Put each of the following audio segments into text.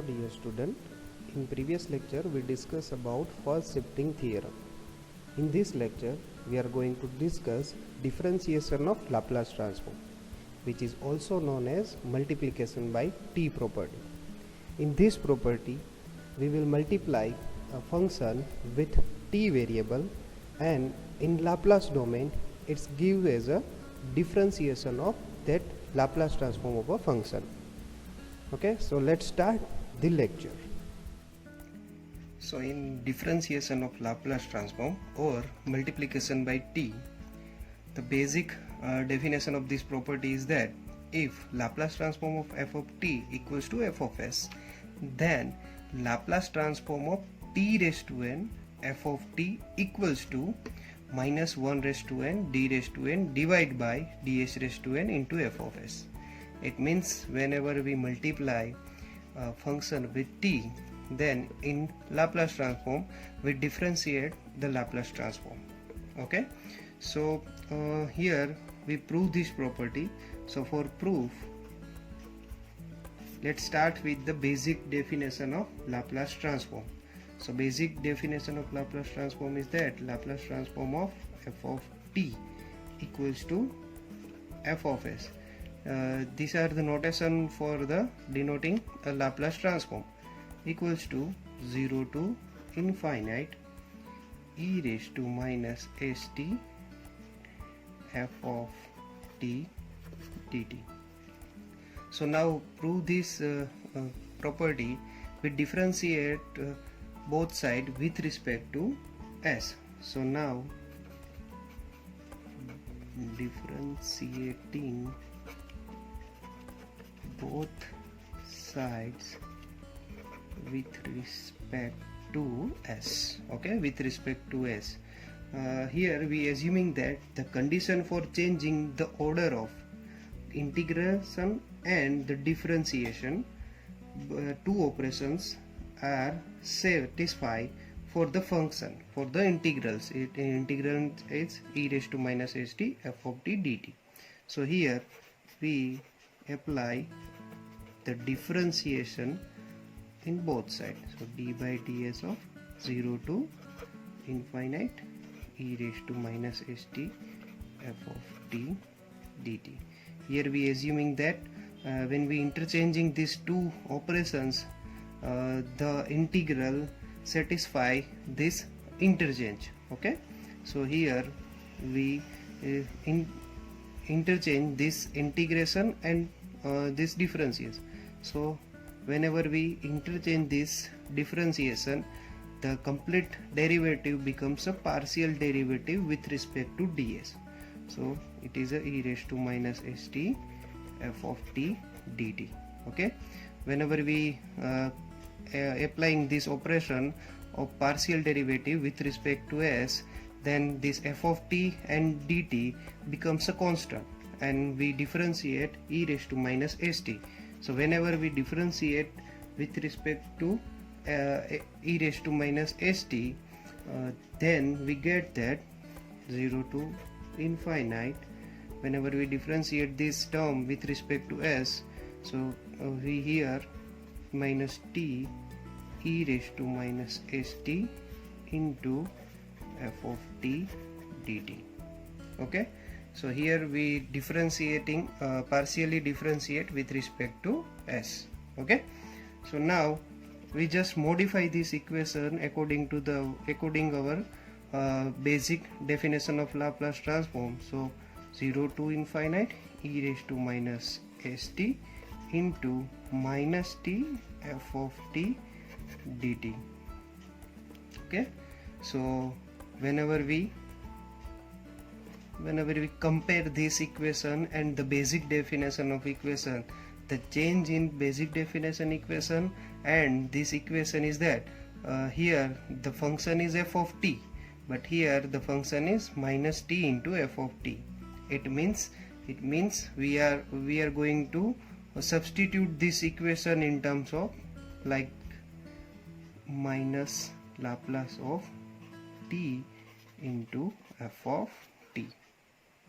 Hello dear student, in previous lecture we discussed about first shifting theorem. In this lecture we are going to discuss differentiation of Laplace transform, which is also known as multiplication by t property. In this property we will multiply a function with t variable, and in Laplace domain it gives as a differentiation of that Laplace transform of a function. Okay, so let's start the lecture. So in differentiation of Laplace transform or multiplication by t, the basic definition of this property is that if Laplace transform of f of t equals to f of s, then Laplace transform of t raised to n f of t equals to minus 1 raised to n d raised to n divided by ds raised to n into f of s. It means whenever we multiply a function with t, then in Laplace transform we differentiate the Laplace transform. Okay, so here we prove this property. So for proof, let's start with the basic definition of Laplace transform. So basic definition of Laplace transform is that Laplace transform of f of t equals to f of s. These are the notation for the denoting a Laplace transform. Equals to 0 to infinite e raised to minus st f of t dt. So now prove this property. We differentiate both sides with respect to s. So now differentiating both sides with respect to s. Okay, with respect to s. Here we assuming that the condition for changing the order of integration and the differentiation, two operations are satisfied for the function. For the integrals, integral is e raised to minus st f of t dt. So here we apply the differentiation in both sides. So d by ds of 0 to infinite e raised to minus st f of t dt. Here we assuming that when we interchanging these two operations, the integral satisfy this interchange. Okay, so here we interchange this integration and this differentiation. So whenever we interchange this differentiation, the complete derivative becomes a partial derivative with respect to ds. So it is a e raised to minus st f of t dt. Okay, whenever we applying this operation of partial derivative with respect to s, then this f of t and dt becomes a constant, and we differentiate e raised to minus st. So whenever we differentiate with respect to e raised to minus st, then we get that 0 to infinite. Whenever we differentiate this term with respect to s, so we here minus t e raised to minus st into f of t dt. Okay, so here we differentiating partially differentiate with respect to s. Okay, so now we just modify this equation according our basic definition of Laplace transform. So 0 to infinite e raised to minus st into minus t f of t dt. Okay, so whenever we compare this equation and the basic definition of equation, the change in basic definition equation and this equation is that here the function is f of t, but here the function is minus t into f of t. It means we are going to substitute this equation in terms of like minus Laplace of t into f of t.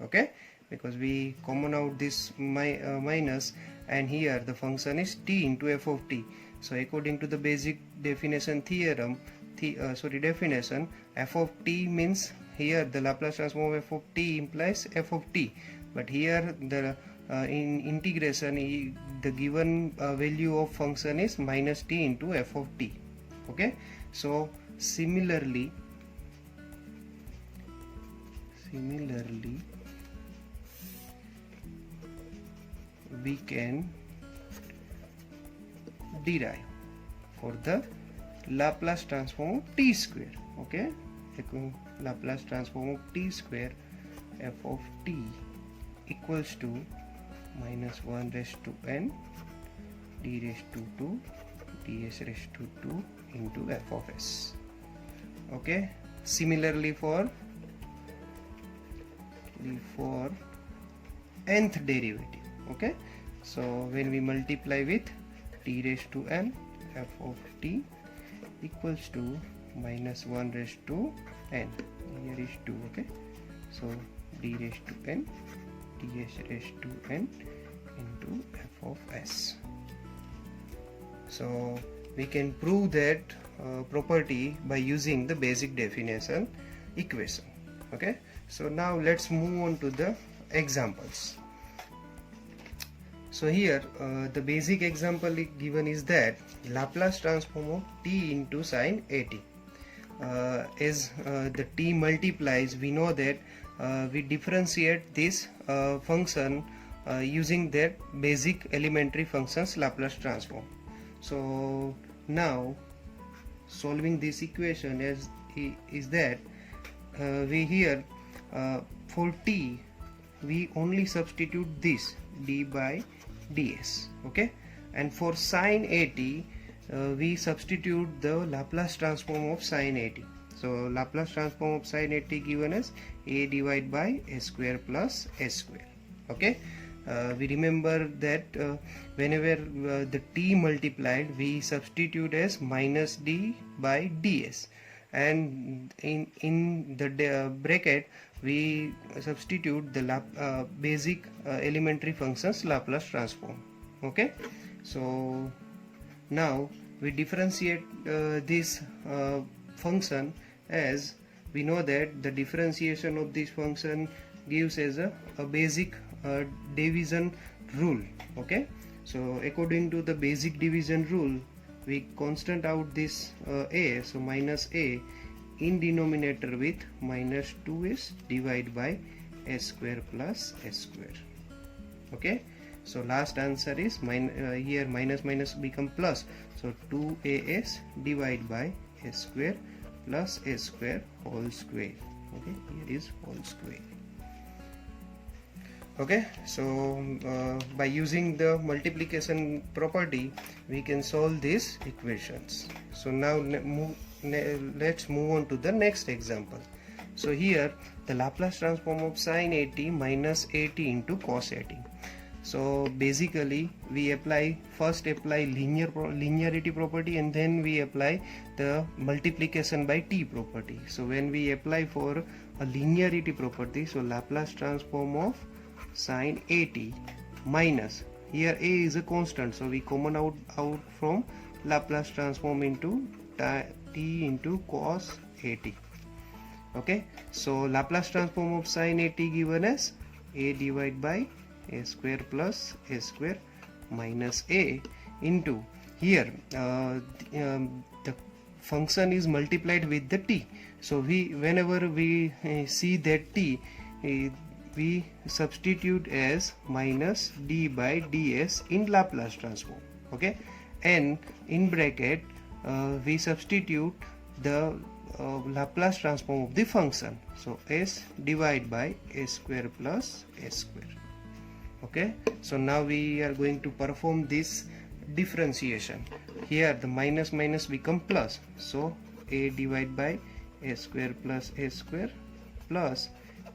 Okay, because we common out this minus, and here the function is t into f of t. So according to the basic definition definition, f of t means here the Laplace transform of f of t implies f of t, but here the in integration the given value of function is minus t into f of t. Okay, so similarly we can derive for the Laplace transform of t square. Okay, Laplace transform of t square f of t equals to minus 1 raised to n d raised to 2 ds raised to 2 into f of s. Okay, similarly for nth derivative. Okay, so when we multiply with t raised to n, f of t equals to minus 1 raised to n, here is 2. Okay, so d raised to n ds raised to n into f of s. So we can prove that property by using the basic definition equation. Okay, so now let's move on to the examples. So here the basic example given is that Laplace transform of t into sin at. As the t multiplies, we know that we differentiate this function using that basic elementary functions Laplace transform. So now solving this equation is that we here for t we only substitute this d by ds. Okay, and for sin at we substitute the Laplace transform of sin at. So Laplace transform of sin at given as a divided by a square plus s square. Okay, we remember that whenever the t multiplied, we substitute as minus d by ds, and in the bracket we substitute the basic elementary functions Laplace transform. Okay, so now we differentiate this function, as we know that the differentiation of this function gives as a basic division rule. Okay, so according to the basic division rule, we constant out this a, so minus a in denominator with minus 2s divided by s square plus s square. Okay, so last answer is here minus minus become plus, so 2as divided by s square plus s square whole square. Okay, here is whole square. Okay, so by using the multiplication property we can solve these equations. So now let's move on to the next example. So here the Laplace transform of sin at minus at into cos at. So basically we first apply linearity property, and then we apply the multiplication by t property. So when we apply for a linearity property, so Laplace transform of sin at minus, here a is a constant, so we common out from Laplace transform into t into cos at. Okay, so Laplace transform of sin at given as a divided by a square plus a square minus a into, here the function is multiplied with the t, so whenever we see that t, we substitute as minus d by ds in Laplace transform. Okay, and in bracket we substitute the Laplace transform of the function, so s divided by s square plus s square. Okay, so now we are going to perform this differentiation. Here the minus minus become plus, so a divided by s square plus s square plus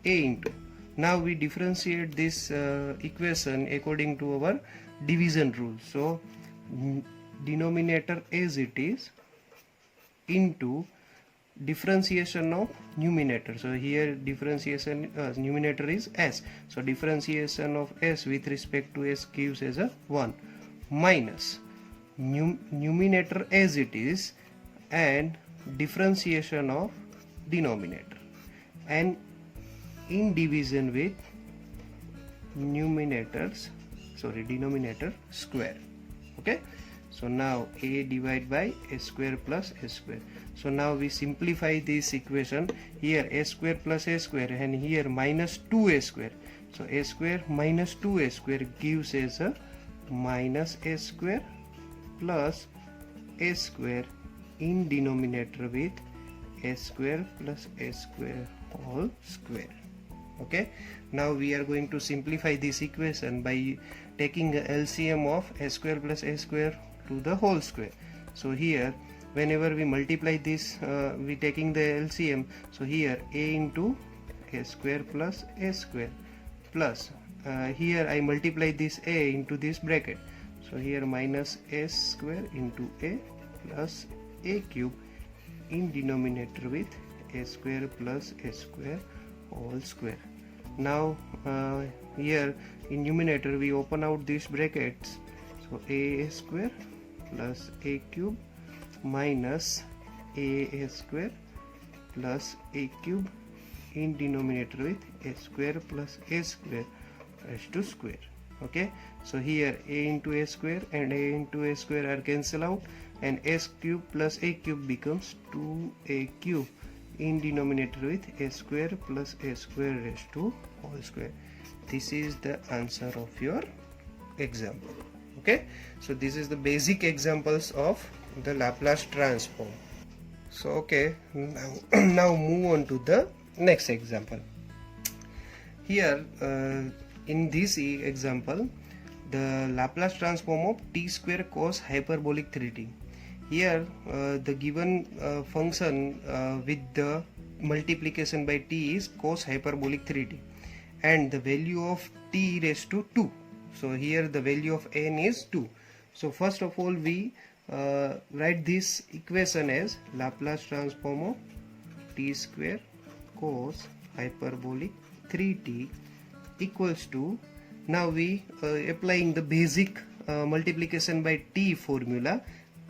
a into, now we differentiate this equation according to our division rule. So denominator as it is into differentiation of numerator, so here differentiation numerator is s, so differentiation of s with respect to s gives as a 1 minus numerator as it is and differentiation of denominator, and in division with denominator square. Okay, so now a divided by a square plus a square. So now we simplify this equation. Here a square plus a square, and here minus 2a square. So a square minus 2a square gives us a minus a square plus a square in denominator with a square plus a square whole square. Okay, now we are going to simplify this equation by taking the LCM of a square plus a square to the whole square. So here whenever we multiply this, we taking the LCM. So here a into a square plus a square plus here I multiply this a into this bracket. So here minus a square into a plus a cube in denominator with a square plus a square whole square. Now here in numerator we open out these brackets. So a square plus a cube minus a square plus a cube in denominator with a square plus a square raised to square. Okay, so here a into a square and a into a square are cancel out, and s cube plus a cube becomes 2a cube in denominator with a square plus a square raised to whole square. This is the answer of your example. Okay, so this is the basic examples of the Laplace transform. So okay, now move on to the next example. Here in this example, the Laplace transform of t square cos hyperbolic 3t. Here the given function with the multiplication by t is cos hyperbolic 3t, and the value of t raised to 2. So here the value of n is 2. So first of all we write this equation as Laplace transform of t square cos hyperbolic 3t equals to, now we applying the basic multiplication by t formula,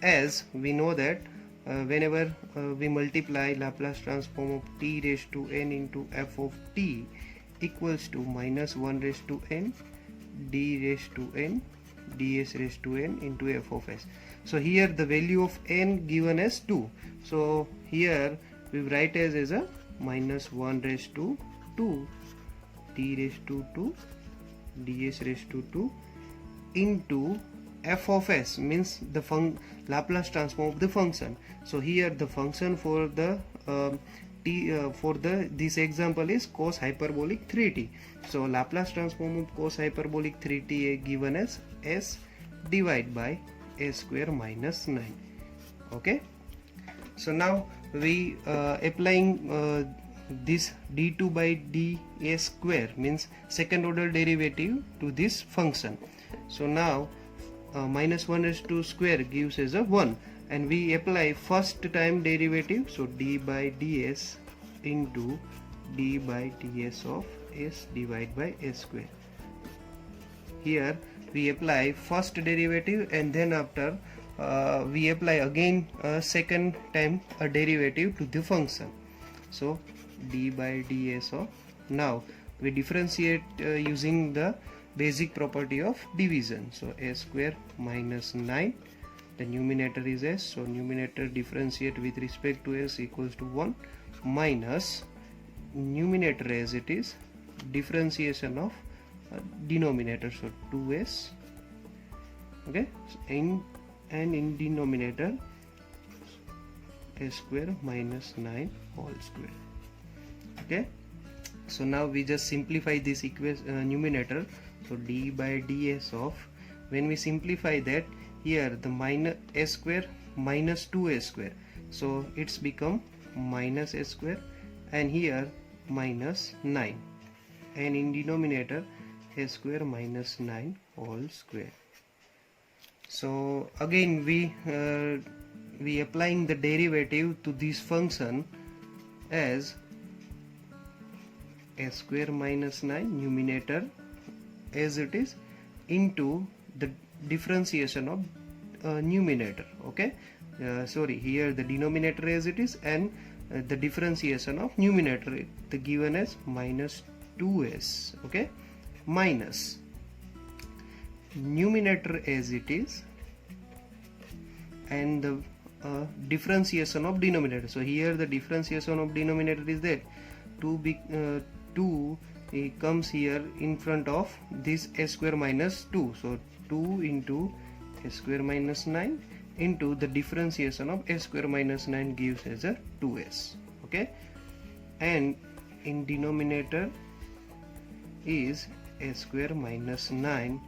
as we know that whenever we multiply Laplace transform of t raised to n into f of t equals to minus 1 raised to n d raised to n ds raised to n into f of s. So here the value of n given as 2. So here we write as a minus 1 raised to 2 d raised to 2 ds raised to 2 into f of s, means the Laplace transform of the function. So here the function for the this example is cos hyperbolic 3t. So Laplace transform of cos hyperbolic 3t given as s divided by a square minus 9. Okay, so now we applying this d2 by da square, means second order derivative to this function. So now minus 1 raised to square gives us a 1, and we apply first time derivative. So d by ds into d by ds of s divided by s square. Here we apply first derivative, and then after we apply again second time a derivative to the function. So d by ds of, now we differentiate using the basic property of division. So a square minus 9, the numerator is s, so numerator differentiate with respect to s equals to 1 minus numerator as it is, differentiation of denominator, so 2s. Okay, so in denominator a square minus 9 whole square. Okay, so now we just simplify this equation numerator. So d by ds of, when we simplify that, here the minus a square minus 2a square, so it's become minus a square, and here minus 9, and in denominator a square minus 9 whole square. So again we applying the derivative to this function as a square minus 9 numerator as it is into the differentiation of numerator. Okay, sorry, here the denominator as it is, and the differentiation of numerator the given as minus 2s. Okay, minus numerator as it is, and the differentiation of denominator. So here the differentiation of denominator is there. 2 it comes here in front of this s square minus 2. So 2 into s square minus 9 into the differentiation of s square minus 9 gives as a 2s. Okay, and in denominator is s square minus 9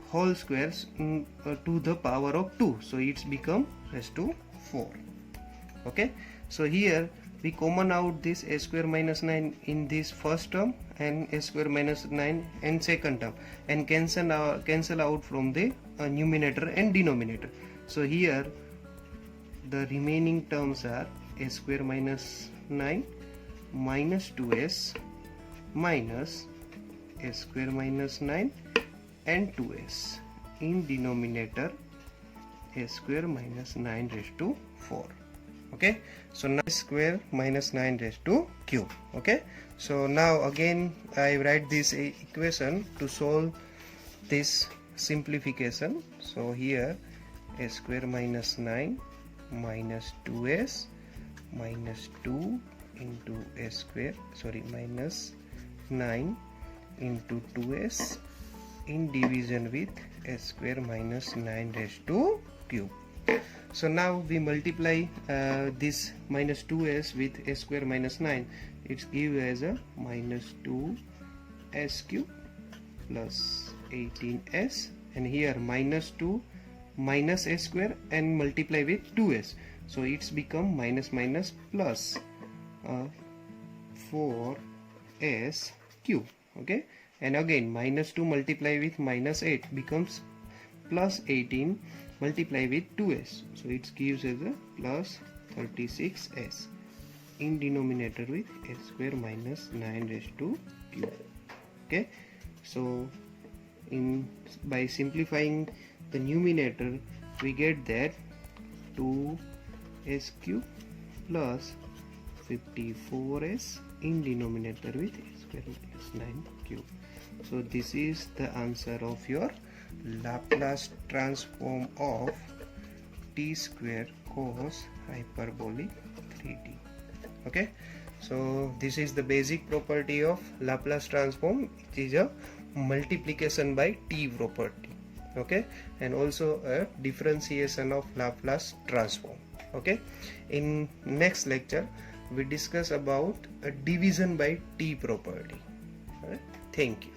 whole squares to the power of 2. So it's become raised to 4. Okay, so here we common out this s square minus 9 in this first term and s square minus 9 in second term, and cancel out from the numerator and denominator. So here the remaining terms are s square minus 9 minus 2s minus s square minus 9 and 2s, in denominator s square minus 9 raised to 4. Okay, so now s square minus 9 raised to cube. Okay, so now again I write this equation to solve this simplification. So here s square minus 9 minus 2s minus 2 into s square, sorry, minus 9 into 2s in division with s square minus 9 raised to cube. So now we multiply this minus 2s with s square minus 9. It's give as a minus 2s cube plus 18s, and here minus 2 minus s square and multiply with 2s. So it's become minus minus plus 4s cube. Okay, and again minus 2 multiply with minus 8 becomes plus 18 multiply with 2s. So it gives as a plus 36s, in denominator with s square minus 9 raised to cube. Okay, so by simplifying the numerator we get that 2s cube plus 54s in denominator with s square minus 9 cube. So this is the answer of your Laplace transform of t square cos hyperbolic 3t. Okay, so this is the basic property of Laplace transform. It is a multiplication by t property. Okay, and also a differentiation of Laplace transform. Okay, in next lecture we discuss about a division by t property. All right? Thank you.